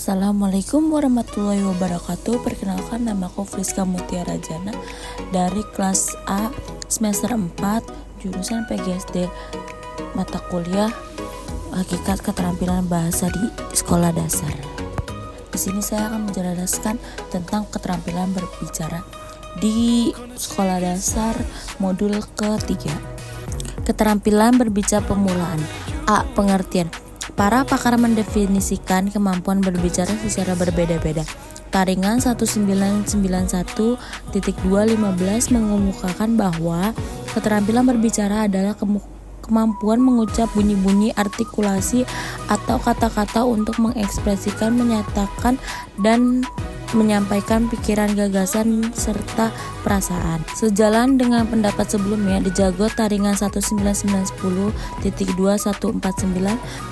Assalamualaikum warahmatullahi wabarakatuh. Perkenalkan, namaku Friska Mutiara Jana dari kelas A semester 4 jurusan PGSD, mata kuliah Hakikat Keterampilan Bahasa di Sekolah Dasar. Di sini saya akan menjelaskan tentang keterampilan berbicara di Sekolah Dasar modul ketiga. Keterampilan berbicara pemmulaan. A. Pengertian. Para pakar mendefinisikan kemampuan berbicara secara berbeda-beda. Taringan 1991.215 mengemukakan bahwa keterampilan berbicara adalah kemampuan mengucap bunyi-bunyi, artikulasi, atau kata-kata untuk mengekspresikan, menyatakan, dan menyampaikan pikiran, gagasan, serta perasaan. Sejalan dengan pendapat sebelumnya, Dijago Taringan 1990.2149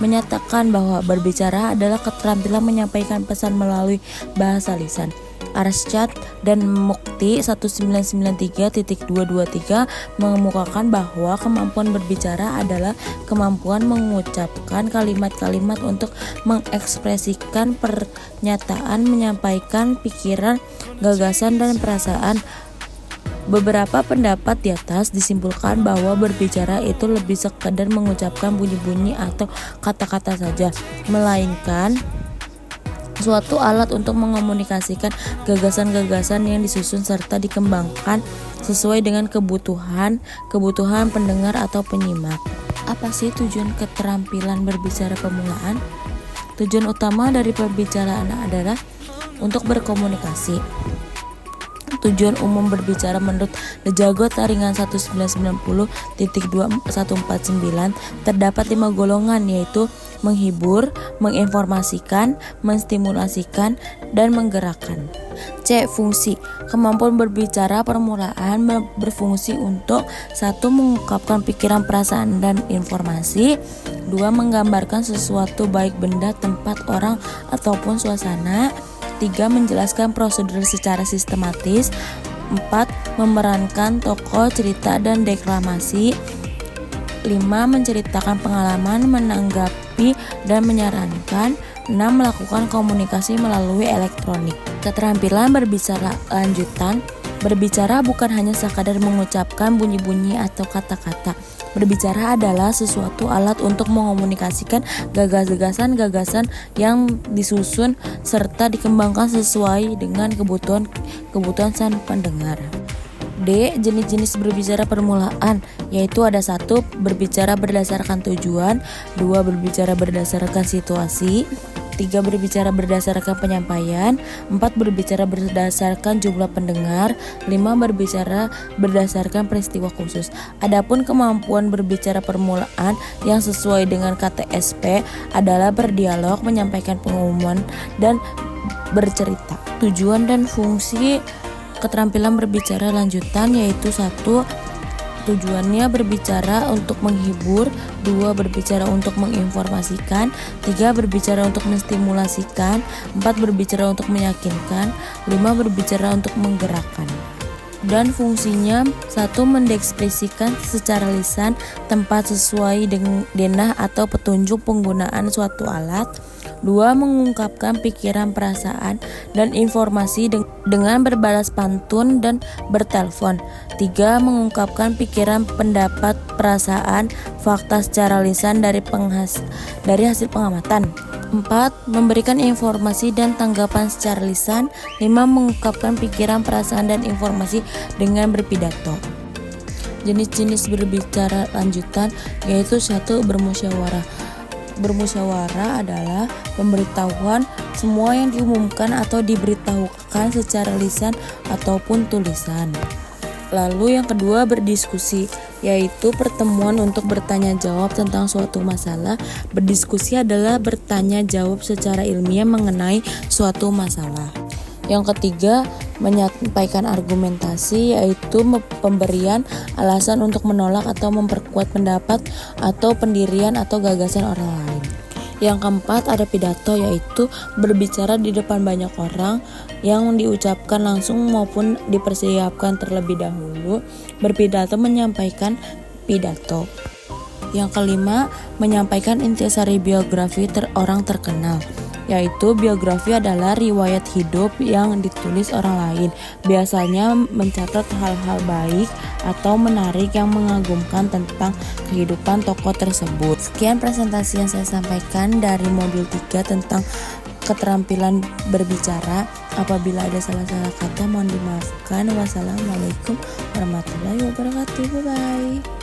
menyatakan bahwa berbicara adalah keterampilan menyampaikan pesan melalui bahasa lisan. Arsyad dan Mukti 1993.223 mengemukakan bahwa kemampuan berbicara adalah kemampuan mengucapkan kalimat-kalimat untuk mengekspresikan pernyataan, menyampaikan pikiran, gagasan, dan perasaan. Beberapa pendapat di atas disimpulkan bahwa berbicara itu lebih sekedar mengucapkan bunyi-bunyi atau kata-kata saja, melainkan suatu alat untuk mengomunikasikan gagasan-gagasan yang disusun serta dikembangkan sesuai dengan kebutuhan pendengar atau penyimak. Apa sih tujuan keterampilan berbicara pemmulaan? Tujuan utama dari perbicaraan adalah untuk berkomunikasi. Tujuan umum berbicara menurut Dijago Taringan 1990.2149 terdapat 5 golongan, yaitu menghibur, menginformasikan, menstimulasikan, dan menggerakkan. C. Fungsi. Kemampuan berbicara permulaan berfungsi untuk 1. Mengungkapkan pikiran, perasaan, dan informasi. 2. Menggambarkan sesuatu baik benda, tempat, orang, ataupun suasana. 3. Menjelaskan prosedur secara sistematis. 4. Memerankan tokoh, cerita, dan deklamasi. 5. Menceritakan pengalaman, menanggapi, dan menyarankan. 6. Melakukan komunikasi melalui elektronik. Keterampilan berbicara lanjutan. Berbicara bukan hanya sekadar mengucapkan bunyi-bunyi atau kata-kata. Berbicara adalah sesuatu alat untuk mengomunikasikan gagasan yang disusun serta dikembangkan sesuai dengan kebutuhan sang pendengar. D. Jenis-jenis berbicara permulaan, yaitu ada 1. Berbicara berdasarkan tujuan. 2. Berbicara berdasarkan situasi. 3. Berbicara berdasarkan penyampaian. 4. Berbicara berdasarkan jumlah pendengar. 5. Berbicara berdasarkan peristiwa khusus. Adapun kemampuan berbicara permulaan yang sesuai dengan KTSP adalah berdialog, menyampaikan pengumuman, dan bercerita. Tujuan dan fungsi keterampilan berbicara lanjutan yaitu 1. Tujuannya berbicara untuk menghibur. 2. Berbicara untuk menginformasikan. 3. Berbicara untuk menstimulasikan. 4. Berbicara untuk meyakinkan. 5. Berbicara untuk menggerakkan. Dan fungsinya 1. Mendekspresikan secara lisan tempat sesuai denah atau petunjuk penggunaan suatu alat. 2. Mengungkapkan pikiran, perasaan, dan informasi dengan berbalas pantun dan bertelepon. 3. Mengungkapkan pikiran, pendapat, perasaan, fakta secara lisan dari hasil pengamatan. 4. Memberikan informasi dan tanggapan secara lisan. 5. Mengungkapkan pikiran, perasaan, dan informasi dengan berpidato. Jenis-jenis berbicara lanjutan yaitu 1. Bermusyawarah. Bermusyawarah adalah pemberitahuan semua yang diumumkan atau diberitahukan secara lisan ataupun tulisan. Lalu yang kedua, berdiskusi, yaitu pertemuan untuk bertanya jawab tentang suatu masalah. Berdiskusi adalah bertanya jawab secara ilmiah mengenai suatu masalah. Yang ketiga, menyampaikan argumentasi, yaitu pemberian alasan untuk menolak atau memperkuat pendapat atau pendirian atau gagasan orang lain. Yang keempat, ada pidato, yaitu berbicara di depan banyak orang yang diucapkan langsung maupun dipersiapkan terlebih dahulu. Berpidato menyampaikan pidato. Yang kelima, menyampaikan intisari biografi orang terkenal, yaitu biografi adalah riwayat hidup yang ditulis orang lain, biasanya mencatat hal-hal baik atau menarik yang mengagumkan tentang kehidupan tokoh tersebut. Sekian presentasi yang saya sampaikan dari modul 3 tentang keterampilan berbicara. Apabila ada salah-salah kata mohon dimaafkan. Wassalamualaikum warahmatullahi wabarakatuh. Bye bye.